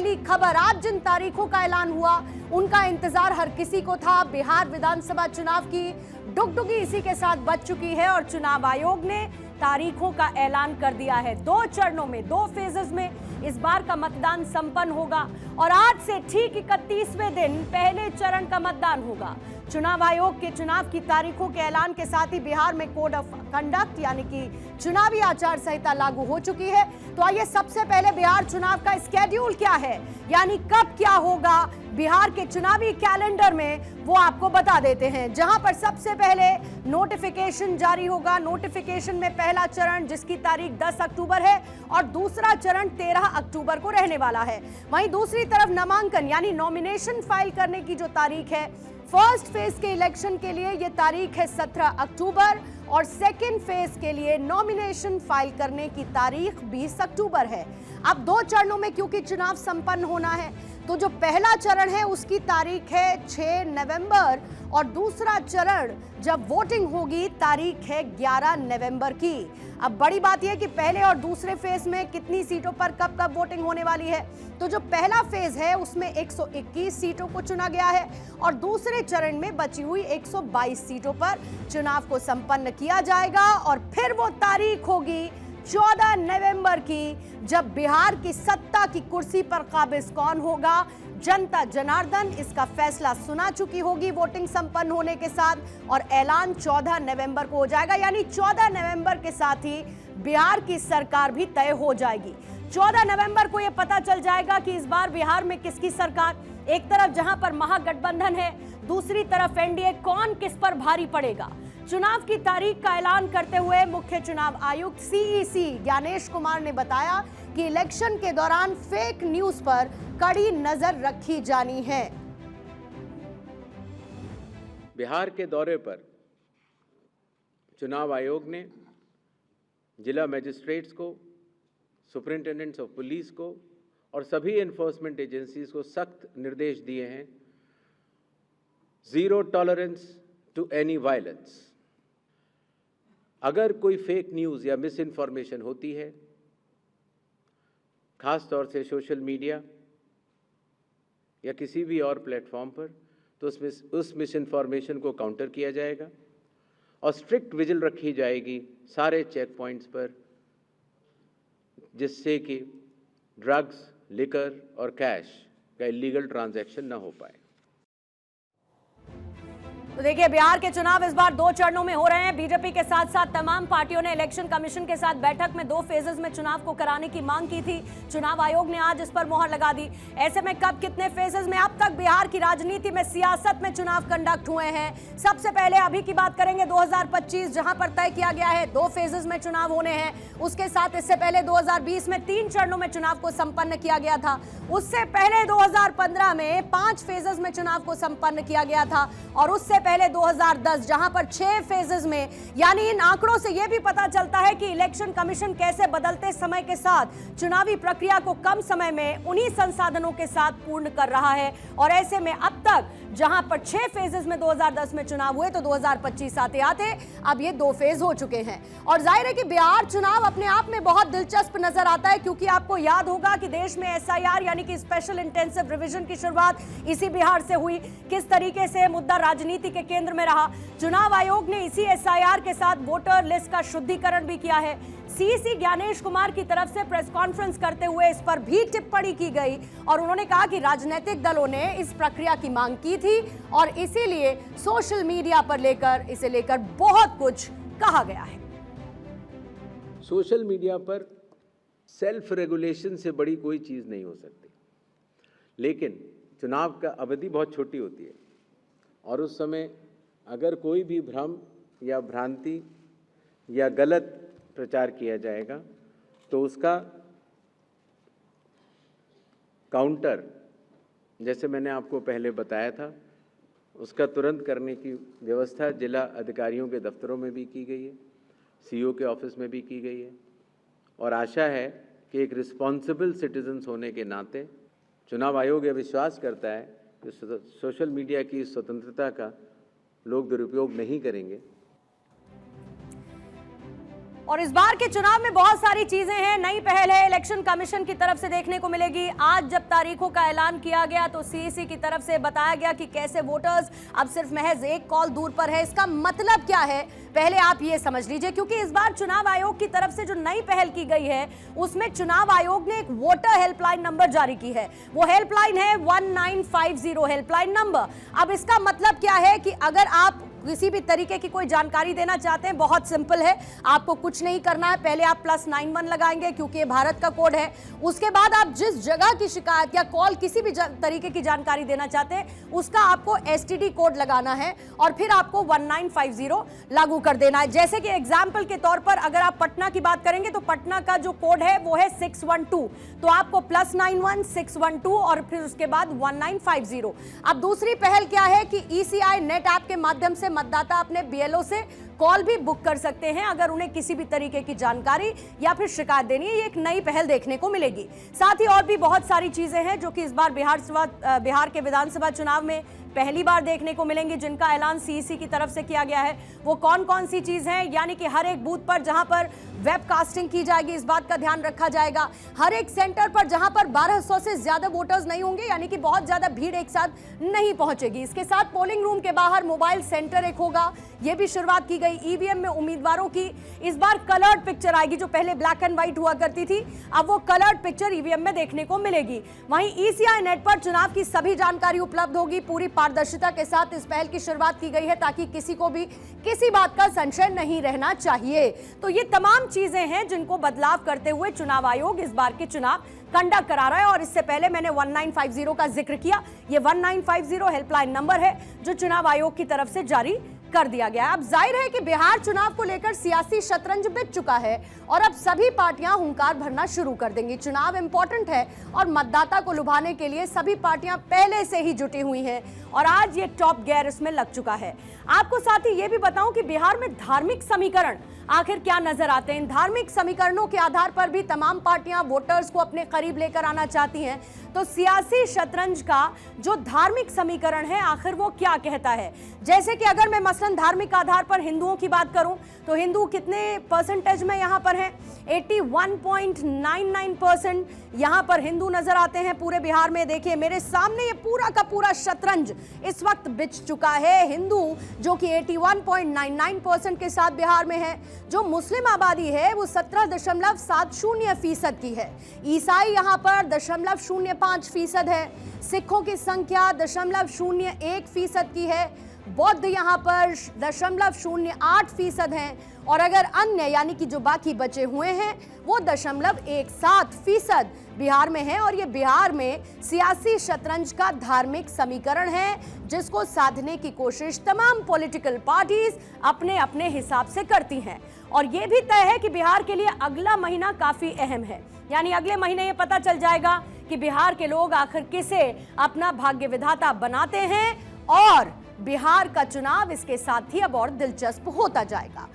पहली खबर, आज जिन तारीखों का ऐलान हुआ उनका इंतजार हर किसी को था। बिहार विधानसभा चुनाव की डुगडुगी इसी के साथ बज चुकी है और चुनाव आयोग ने तारीखों का ऐलान कर दिया है। 2 चरणों में, 2 फेजेस में इस बार का मतदान संपन्न होगा और आज से ठीक 31वें दिन पहले चरण का मतदान होगा। चुनाव आयोग के चुनाव की तारीखों के ऐलान के साथ ही बिहार में कोड ऑफ कंडक्ट यानी कि चुनावी आचार संहिता लागू हो चुकी है। तो आइए सबसे पहले बिहार चुनाव का स्केड्यूल क्या है, यानी कब क्या होगा बिहार के चुनावी कैलेंडर में, वो आपको बता देते हैं। जहां पर सबसे पहले नोटिफिकेशन जारी होगा। नोटिफिकेशन में पहला चरण जिसकी तारीख 10 अक्टूबर है और दूसरा चरण 13 अक्टूबर को रहने वाला है। वहीं दूसरी तरफ नामांकन यानी नॉमिनेशन फाइल करने की जो तारीख है, फर्स्ट फेज के इलेक्शन के लिए यह तारीख है 17 अक्टूबर और सेकेंड फेज के लिए नॉमिनेशन फाइल करने की तारीख 20 अक्टूबर है। अब 2 चरणों में क्योंकि चुनाव संपन्न होना है, तो जो पहला चरण है उसकी तारीख है 6 नवंबर और दूसरा चरण जब वोटिंग होगी तारीख है 11 नवंबर की। अब बड़ी बात यह कि पहले और दूसरे फेज में कितनी सीटों पर कब कब वोटिंग होने वाली है। तो जो पहला फेज है उसमें 121 सीटों को चुना गया है और दूसरे चरण में बची हुई 122 सीटों पर चुनाव को संपन्न किया जाएगा और फिर वो तारीख होगी 14 नवंबर की, जब बिहार की सत्ता की कुर्सी पर काबिज कौन होगा। जनता जनार्दन इसका फैसला सुना चुकी होगी वोटिंग संपन्न होने के साथ और ऐलान 14 नवंबर को हो जाएगा, यानी 14 नवंबर के साथ ही बिहार की सरकार भी तय हो जाएगी। 14 नवंबर को यह पता चल जाएगा कि इस बार बिहार में किसकी सरकार। एक तरफ जहां पर महागठबंधन है, दूसरी तरफ एनडीए, कौन किस पर भारी पड़ेगा। चुनाव की तारीख का ऐलान करते हुए मुख्य चुनाव आयुक्त सीईसी ज्ञानेश कुमार ने बताया कि इलेक्शन के दौरान फेक न्यूज पर कड़ी नजर रखी जानी है। बिहार के दौरे पर चुनाव आयोग ने जिला मजिस्ट्रेट्स को, सुपरिंटेंडेंट्स ऑफ पुलिस को और सभी एनफोर्समेंट एजेंसीज को सख्त निर्देश दिए हैं, zero tolerance to any violence. अगर कोई फेक न्यूज़ या मिस इन्फॉर्मेशन होती है, खास तौर से सोशल मीडिया या किसी भी और प्लेटफॉर्म पर, तो उस मिस इन्फॉर्मेशन को काउंटर किया जाएगा और स्ट्रिक्ट विजिल रखी जाएगी सारे चेक पॉइंट्स पर, जिससे कि ड्रग्स, लिकर और कैश का इलीगल ट्रांजैक्शन न हो पाए। तो देखिए, बिहार के चुनाव इस बार 2 चरणों में हो रहे हैं। बीजेपी के साथ साथ तमाम पार्टियों ने इलेक्शन कमीशन के साथ बैठक में 2 फेजेस में चुनाव को कराने की मांग की थी। चुनाव आयोग ने आज इस पर मोहर लगा दी। ऐसे में कब कितने फेजेस में, अब तक बिहार की राजनीति में, सियासत में चुनाव कंडक्ट हुए हैं। सबसे पहले अभी की बात करेंगे 2025, जहां पर तय किया गया है 2 फेजेस में चुनाव होने हैं। उसके साथ इससे पहले 2020 में 3 चरणों में चुनाव को संपन्न किया गया था। उससे पहले 2015 में 5 फेजेस में चुनाव को संपन्न किया गया था और उससे पहले 2010 जहां पर 6 फेजेस में। यानी इन आंकड़ों से यह भी पता चलता है कि इलेक्शन कमीशन कैसे बदलते समय के साथ चुनावी प्रक्रिया को कम समय में उन्हीं संसाधनों के साथ पूर्ण कर रहा है। और ऐसे में अब तक जहां पर 6 फेजेस में 2010 में चुनाव हुए, तो 2025 आते आते अब ये 2 फेज हो चुके हैं। और जाहिर है कि बिहार चुनाव अपने आप में बहुत दिलचस्प नजर आता है, क्योंकि आपको याद होगा कि देश में एसआईआर यानी कि स्पेशल इंटेंसिव रिवीजन की शुरुआत इसी बिहार से हुई। किस तरीके से मुद्दा राजनीति के केंद्र में रहा। चुनाव आयोग ने इसी एसआईआर के साथ वोटर लिस्ट का शुद्धिकरण भी किया है। सीईसी ज्ञानेश कुमार की तरफ से प्रेस कॉन्फ्रेंस करते हुए इस पर भी टिप्पणी की गई और उन्होंने कहा कि राजनीतिक दलों ने इस प्रक्रिया की मांग की थी और इसीलिए सोशल मीडिया पर इसे लेकर बहुत कुछ कहा गया है। सोशल मीडिया पर सेल्फ रेगुलेशन से बड़ी कोई चीज़ नहीं हो सकती, लेकिन चुनाव का अवधि बहुत छोटी होती है और उस समय अगर कोई भी भ्रम या भ्रांति या गलत प्रचार किया जाएगा तो उसका काउंटर, जैसे मैंने आपको पहले बताया था, उसका तुरंत करने की व्यवस्था जिला अधिकारियों के दफ्तरों में भी की गई है, सीईओ के ऑफिस में भी की गई है। और आशा है कि एक रिस्पॉन्सिबल सिटीजन्स होने के नाते चुनाव आयोग यह विश्वास करता है कि सोशल मीडिया की स्वतंत्रता का लोग दुरुपयोग नहीं करेंगे। और इस बार के चुनाव में बहुत सारी चीजें हैं, नई पहल है इलेक्शन कमीशन की तरफ से देखने को मिलेगी। आज जब तारीखों का ऐलान किया गया तो सीईसी की तरफ से बताया गया कि कैसे वोटर्स अब सिर्फ महज एक कॉल दूर पर है। इसका मतलब क्या है पहले आप ये समझ लीजिए, क्योंकि इस बार चुनाव आयोग की तरफ से जो नई पहल की गई है उसमें चुनाव आयोग ने एक वोटर हेल्पलाइन नंबर जारी की है। वो हेल्पलाइन है 1950 हेल्पलाइन नंबर। अब इसका मतलब क्या है कि अगर आप किसी भी तरीके की कोई जानकारी देना चाहते हैं, बहुत सिंपल है, आपको कुछ नहीं करना है। पहले आप +91 लगाएंगे क्योंकि ये भारत का कोड है। उसके बाद आप जिस जगह की शिकायत या कॉल किसी भी तरीके की जानकारी देना चाहते हैं उसका आपको STD कोड लगाना है और फिर आपको 1950 लागू कर देना है। जैसे कि एग्जाम्पल के तौर पर अगर आप पटना की बात करेंगे तो पटना का जो कोड है वो है 612, तो आपको +91 612 और फिर उसके बाद 1950। अब दूसरी पहल क्या है कि ECI नेट ऐप के माध्यम से मतदाता अपने BLO से कॉल भी बुक कर सकते हैं अगर उन्हें किसी भी तरीके की जानकारी या फिर शिकायत देनी है। ये एक नई पहल देखने को मिलेगी। साथ ही और भी बहुत सारी चीजें हैं जो कि इस बार बिहार के विधानसभा चुनाव में पहली बार देखने को मिलेंगी, जिनका ऐलान सीईसी की तरफ से किया गया है। वो कौन कौन सी चीज है, यानी कि हर एक बूथ पर जहां पर वेबकास्टिंग की जाएगी इस बात का ध्यान रखा जाएगा। हर एक सेंटर पर जहां पर 1200 से ज्यादा वोटर्स नहीं होंगे, यानी कि बहुत ज्यादा भीड़ एक साथ नहीं पहुंचेगी। इसके साथ पोलिंग रूम के बाहर मोबाइल सेंटर एक होगा, यह भी शुरुआत की गई। ईवीएम में उम्मीदवारों की इस बार कलर्ड पिक्चर आएगी, जो पहले ब्लैक एंड व्हाइट हुआ करती थी, अब वो कलर्ड पिक्चर ईवीएम में देखने को मिलेगी। वहीं ECI नेट पर चुनाव की सभी जानकारी उपलब्ध होगी। पूरी पारदर्शिता के साथ इस पहल की शुरुआत की गई है ताकि किसी को भी किसी बात का संशय नहीं रहना चाहिए। तो ये तमाम चीजें हैं जिनको बदलाव करते हुए चुनाव आयोग इस बार के चुनाव कंडक्ट करा रहा है। और इससे पहले मैंने 1950 का जिक्र किया, ये 1950 हेल्पलाइन नंबर है जो चुनाव आयोग की तरफ से जारी कर दिया गया। अब जाहिर है कि बिहार चुनाव को लेकर सियासी शतरंज बिक चुका है और अब सभी पार्टियां हुंकार भरना शुरू कर देंगी। चुनाव इंपॉर्टेंट है और मतदाता को लुभाने के लिए सभी पार्टियां पहले से ही जुटी हुई हैं और आज ये टॉप गियर इसमें लग चुका है। आपको साथ ही ये भी बताऊं कि बिहार में धार्मिक समीकरण आखिर क्या नजर आते हैं। इन धार्मिक समीकरणों के आधार पर भी तमाम पार्टियां वोटर्स को अपने करीब लेकर आना चाहती हैं। तो सियासी शतरंज का जो धार्मिक समीकरण है आखिर वो क्या कहता है। जैसे कि अगर मैं मसलन धार्मिक आधार पर हिंदुओं की बात करूं तो हिंदू कितने परसेंटेज में यहां पर हैं, 81.99% यहां पर हिंदू नजर आते हैं पूरे बिहार में। देखिए मेरे सामने ये पूरा का पूरा शतरंज इस वक्त बिछ चुका है। हिंदू जो कि 81.99% के साथ बिहार में है। जो मुस्लिम आबादी है वो 17.70% की है। ईसाई यहाँ पर 0.05% है। सिखों की संख्या 0.01% की है। बौद्ध यहाँ पर 0.08% है और अगर अन्य यानी कि जो बाकी बचे हुए हैं वो 0.17% बिहार में है। और ये बिहार में सियासी शतरंज का धार्मिक समीकरण है जिसको साधने की कोशिश तमाम पॉलिटिकल पार्टीज अपने अपने हिसाब से करती हैं। और ये भी तय है कि बिहार के लिए अगला महीना काफी अहम है, यानी अगले महीने ये पता चल जाएगा कि बिहार के लोग आखिर किसे अपना भाग्य विधाता बनाते हैं और बिहार का चुनाव इसके साथ ही अब और दिलचस्प होता जाएगा।